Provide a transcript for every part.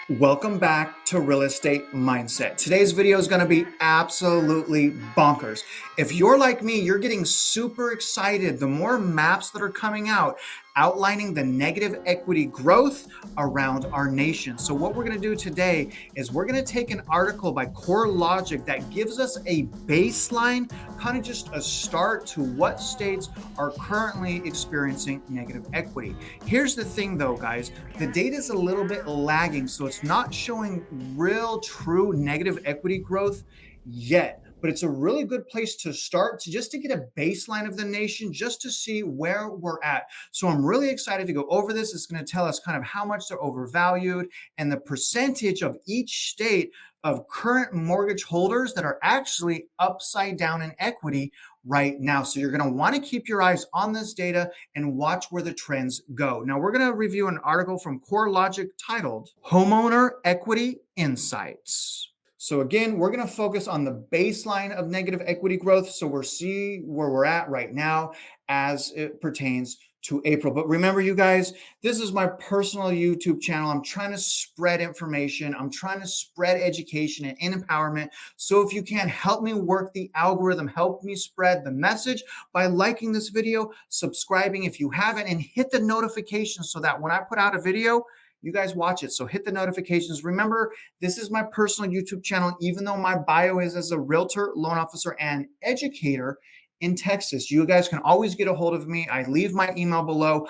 Welcome back to Real Estate Mindset. Today's video is going to be absolutely bonkers. If you're like me, you're getting super excited. The more maps that are coming out outlining the negative equity growth around our nation. So what we're going to do today is we're going to take an article by CoreLogic that gives us a baseline, kind of just a start to what states are currently experiencing negative equity. Here's the thing though, guys, the data is a little bit lagging, so it's not showing real true negative equity growth yet. But it's a really good place to start to get a baseline of the nation, just to see where we're at. So I'm really excited to go over this. It's going to tell us kind of how much they're overvalued and the percentage of each state of current mortgage holders that are actually upside down in equity right now. So you're going to want to keep your eyes on this data and watch where the trends go. Now we're going to review an article from CoreLogic titled Homeowner Equity Insights. So again, we're going to focus on the baseline of negative equity growth. So we'll see where we're at right now as it pertains to April. But remember, you guys, this is my personal YouTube channel. I'm trying to spread information. I'm trying to spread education and empowerment. So if you can help me work the algorithm, help me spread the message by liking this video, subscribing if you haven't, and hit the notification so that when I put out a video, you guys watch it. So hit the notifications. Remember, this is my personal YouTube channel, even though my bio is as a realtor, loan officer, and educator in Texas. You guys can always get a hold of me. I leave my email below.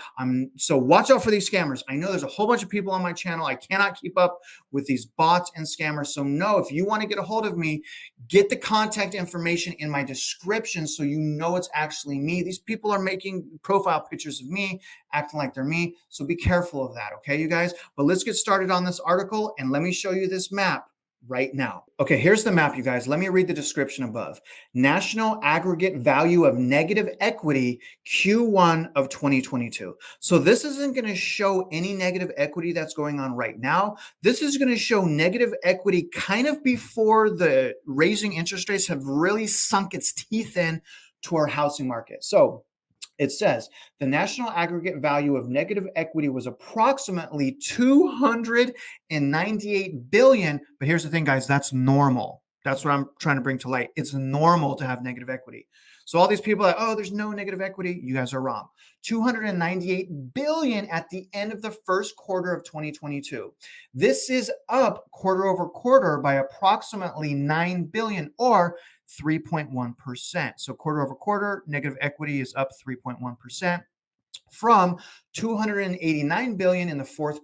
So watch out for these scammers. I know there's a whole bunch of people on my channel. I cannot keep up with these bots and scammers. So no, if you want to get a hold of me, get the contact information in my description so you know it's actually me. These people are making profile pictures of me, acting like they're me. So be careful of that, okay, you guys? But let's get started on this article and let me show you this map right now. Okay, here's the map, you guys. Let me read the description above. National aggregate value of negative equity Q1 of 2022. So this isn't going to show any negative equity that's going on right now. This is going to show negative equity kind of before the raising interest rates have really sunk its teeth in to our housing market. So it says the national aggregate value of negative equity was approximately 298 billion. But here's the thing, guys, that's normal. That's what I'm trying to bring to light. It's normal to have negative equity. So all these people that, oh, there's no negative equity, you guys are wrong. 298 billion at the end of the first quarter of 2022. This is up quarter over quarter by approximately 9 billion, or 3.1%. So quarter over quarter, negative equity is up 3.1% from 289 billion in the fourth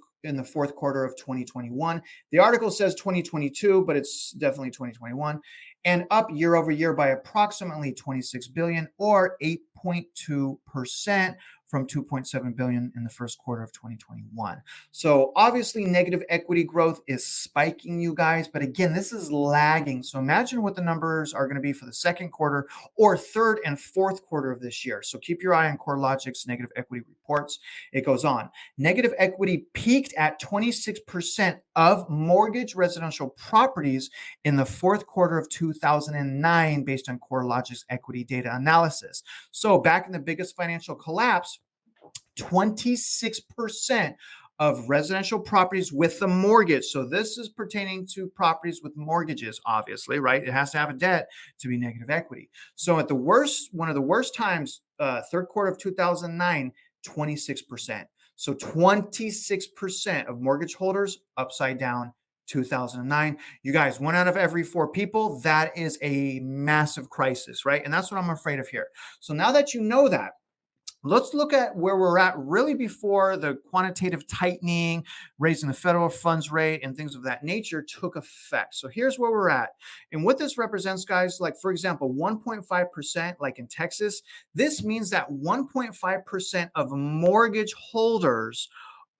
quarter of 2021. The article says 2022, but it's definitely 2021, and up year over year by approximately 26 billion, or 8.2%, from 2.7 billion in the first quarter of 2021. So obviously negative equity growth is spiking, you guys, but again, this is lagging. So imagine what the numbers are going to be for the second quarter or third and fourth quarter of this year. So keep your eye on CoreLogic's negative equity reports. It goes on. Negative equity peaked at 26% of mortgage residential properties in the fourth quarter of 2009 based on CoreLogic's equity data analysis. So back in the biggest financial collapse, 26% of residential properties with the mortgage. So this is pertaining to properties with mortgages, obviously, right? It has to have a debt to be negative equity. So at the worst, one of the worst times, third quarter of 2009, 26%. So 26% of mortgage holders upside down 2009. You guys, 1 out of every 4 people, that is a massive crisis, right? And that's what I'm afraid of here. So now that you know that, let's look at where we're at really before the quantitative tightening, raising the federal funds rate, and things of that nature took effect. So here's where we're at. And what this represents, guys, like for example, 1.5%, like in Texas, this means that 1.5% of mortgage holders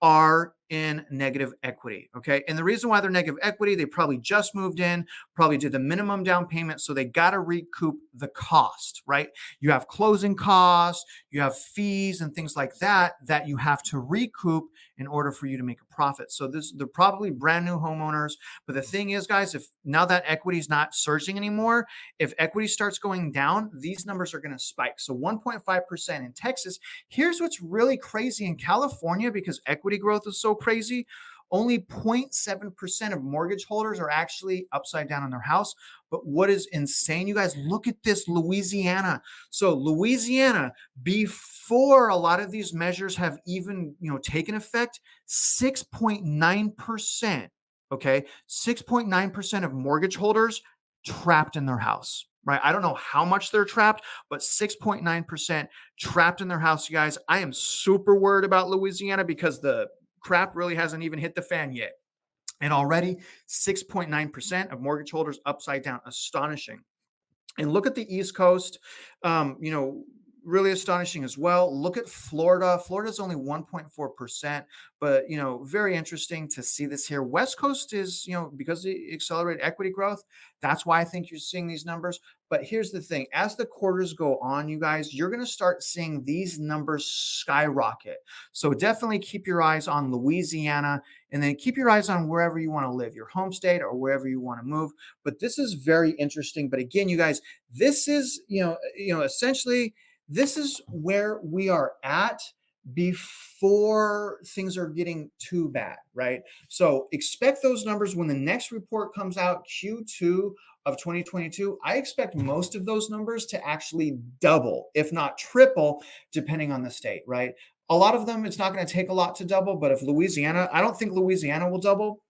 are in negative equity. Okay. And the reason why they're negative equity, they probably just moved in, probably did the minimum down payment. So they got to recoup the cost, right? You have closing costs, you have fees and things like that that you have to recoup in order for you to make a profit. So they're probably brand new homeowners. But the thing is, guys, if now that equity is not surging anymore, if equity starts going down, these numbers are going to spike. So 1.5% in Texas. Here's what's really crazy in California, because equity growth is so crazy. Only 0.7% of mortgage holders are actually upside down on their house. But what is insane, you guys, look at this, Louisiana. So Louisiana, before a lot of these measures have even, taken effect, 6.9%, okay? 6.9% of mortgage holders trapped in their house, right? I don't know how much they're trapped, but 6.9% trapped in their house, you guys. I am super worried about Louisiana because the crap really hasn't even hit the fan yet. And already 6.9% of mortgage holders upside down. Astonishing. And look at the East Coast, really astonishing as well. Look at Florida. Florida's only 1.4%, but, very interesting to see this here. West Coast is, because of the accelerated equity growth, that's why I think you're seeing these numbers. But here's the thing. As the quarters go on, you guys, you're going to start seeing these numbers skyrocket. So definitely keep your eyes on Louisiana, and then keep your eyes on wherever you want to live, your home state or wherever you want to move. But this is very interesting. But again, you guys, this is, essentially, this is where we are at before things are getting too bad, right? So expect those numbers when the next report comes out, Q2 of 2022. I expect most of those numbers to actually double, if not triple, depending on the state, right? A lot of them, it's not going to take a lot to double, but if Louisiana, I don't think Louisiana will double,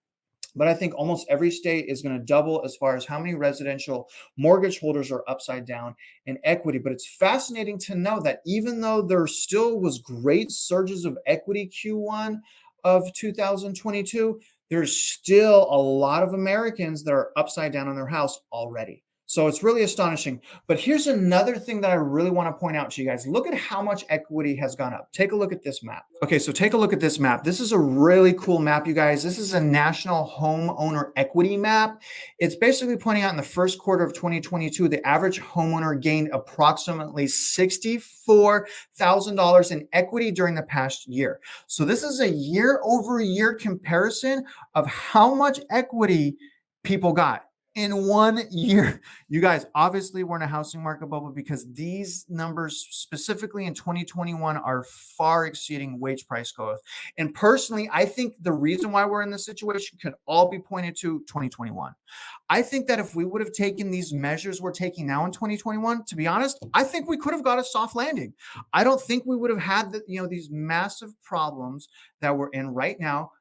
but I think almost every state is going to double as far as how many residential mortgage holders are upside down in equity. But it's fascinating to know that even though there still was great surges of equity Q1 of 2022, there's still a lot of Americans that are upside down on their house already. So it's really astonishing. But here's another thing that I really want to point out to you guys. Look at how much equity has gone up. Take a look at this map. Okay, so take a look at this map. This is a really cool map, you guys. This is a national homeowner equity map. It's basically pointing out in the first quarter of 2022, the average homeowner gained approximately $64,000 in equity during the past year. So this is a year-over-year comparison of how much equity people got in 1 year. You guys, obviously we're in a housing market bubble because these numbers specifically in 2021 are far exceeding wage price growth. And personally, I think the reason why we're in this situation could all be pointed to 2021. I think that if we would have taken these measures we're taking now in 2021, to be honest, I think we could have got a soft landing. I don't think we would have had these massive problems that we're in right now.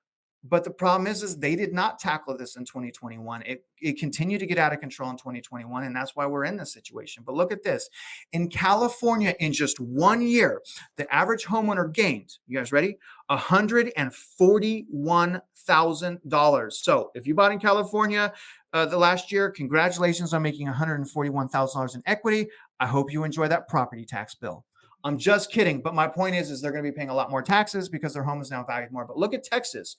But the problem is they did not tackle this in 2021. It continued to get out of control in 2021, and that's why we're in this situation. But look at this. In California, in just 1 year, the average homeowner gained, you guys ready? $141,000. So if you bought in California the last year, congratulations on making $141,000 in equity. I hope you enjoy that property tax bill. I'm just kidding. But my point is they're going to be paying a lot more taxes because their home is now valued more. But look at Texas.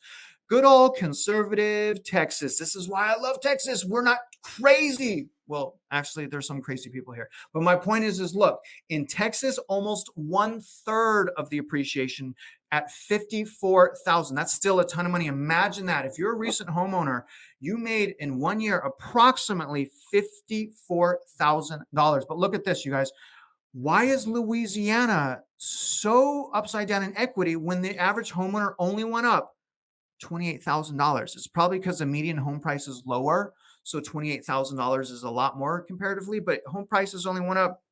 Good old conservative Texas. This is why I love Texas. We're not crazy. Well, actually, there's some crazy people here. But my point is look, in Texas, almost 1/3 of the appreciation at $54,000. That's still a ton of money. Imagine that. If you're a recent homeowner, you made in 1 year approximately $54,000. But look at this, you guys. Why is Louisiana so upside down in equity when the average homeowner only went up $28,000? It's probably because the median home price is lower. So $28,000 is a lot more comparatively, but home prices only went up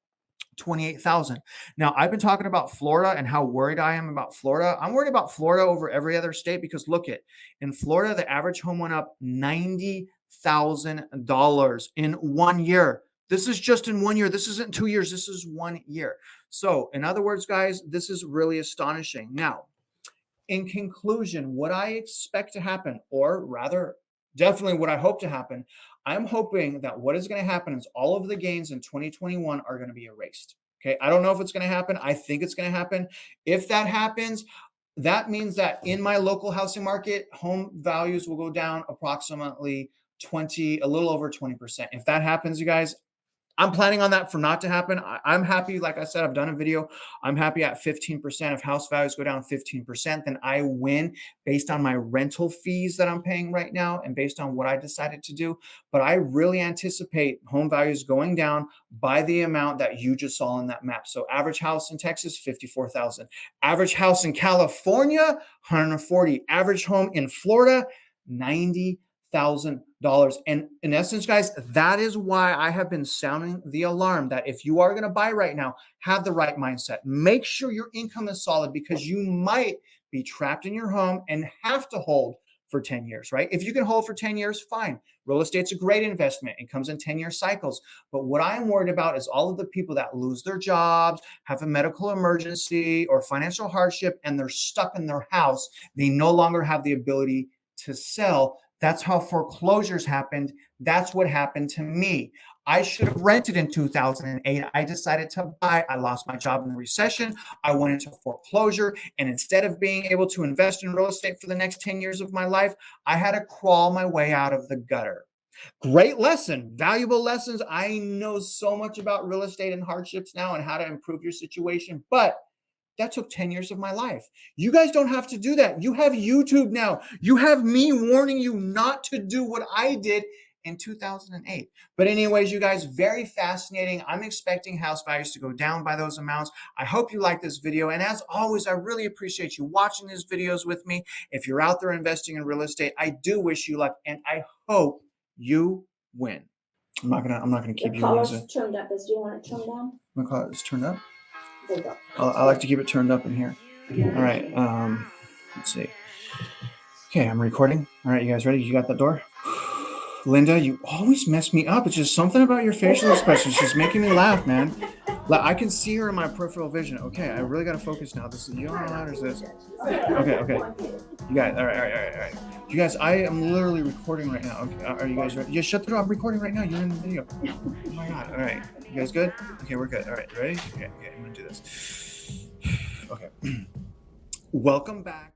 28,000. Now, I've been talking about Florida and how worried I am about Florida. I'm worried about Florida over every other state because look at, in Florida, the average home went up $90,000 in 1 year. This is just in 1 year. This isn't 2 years. This is 1 year. So in other words, guys, this is really astonishing. Now, in conclusion, what I expect to happen, or rather, definitely what I hope to happen, I'm hoping that what is going to happen is all of the gains in 2021 are going to be erased. Okay. I don't know if it's going to happen. I think it's going to happen. If that happens, that means that in my local housing market, home values will go down approximately a little over 20%. If that happens, you guys, I'm planning on that for not to happen. I'm happy. Like I said, I've done a video. I'm happy at 15%. If house values go down 15%, then I win based on my rental fees that I'm paying right now and based on what I decided to do. But I really anticipate home values going down by the amount that you just saw in that map. So average house in Texas, 54,000. Average house in California, 140. Average home in Florida, $90,000. And in essence, guys, that is why I have been sounding the alarm that if you are going to buy right now, have the right mindset. Make sure your income is solid because you might be trapped in your home and have to hold for 10 years, right? If you can hold for 10 years, fine. Real estate's a great investment. It comes in 10-year cycles. But what I'm worried about is all of the people that lose their jobs, have a medical emergency or financial hardship, and they're stuck in their house. They no longer have the ability to sell. That's how foreclosures happened. That's what happened to me. I should have rented in 2008. I decided to buy. I lost my job in the recession. I went into foreclosure. And instead of being able to invest in real estate for the next 10 years of my life, I had to crawl my way out of the gutter. Great lesson, valuable lessons. I know so much about real estate and hardships now and how to improve your situation, but that took 10 years of my life. You guys don't have to do that. You have YouTube now. You have me warning you not to do what I did in 2008. But anyways, you guys, very fascinating. I'm expecting house values to go down by those amounts. I hope you like this video. And as always, I really appreciate you watching these videos with me. If you're out there investing in real estate, I do wish you luck and I hope you win. I'm not gonna keep you on it. Turned up. Do you want it turned down? My color is turned up. I like to keep it turned up in here. All right. Let's see. Okay, I'm recording. All right, you guys ready? You got that door? Linda, you always mess me up. It's just something about your facial expressions. She's making me laugh, man. Like I can see her in my peripheral vision. Okay, I really got to focus now. This is you don't know how to do this. Okay. You guys, all right. You guys, I am literally recording right now. Okay, are you guys ready? Yeah, shut the door. I'm recording right now. You're in the video. Oh my god. All right, you guys good? Okay, we're good. All right, ready? Okay, I'm gonna do this. Okay. Welcome back.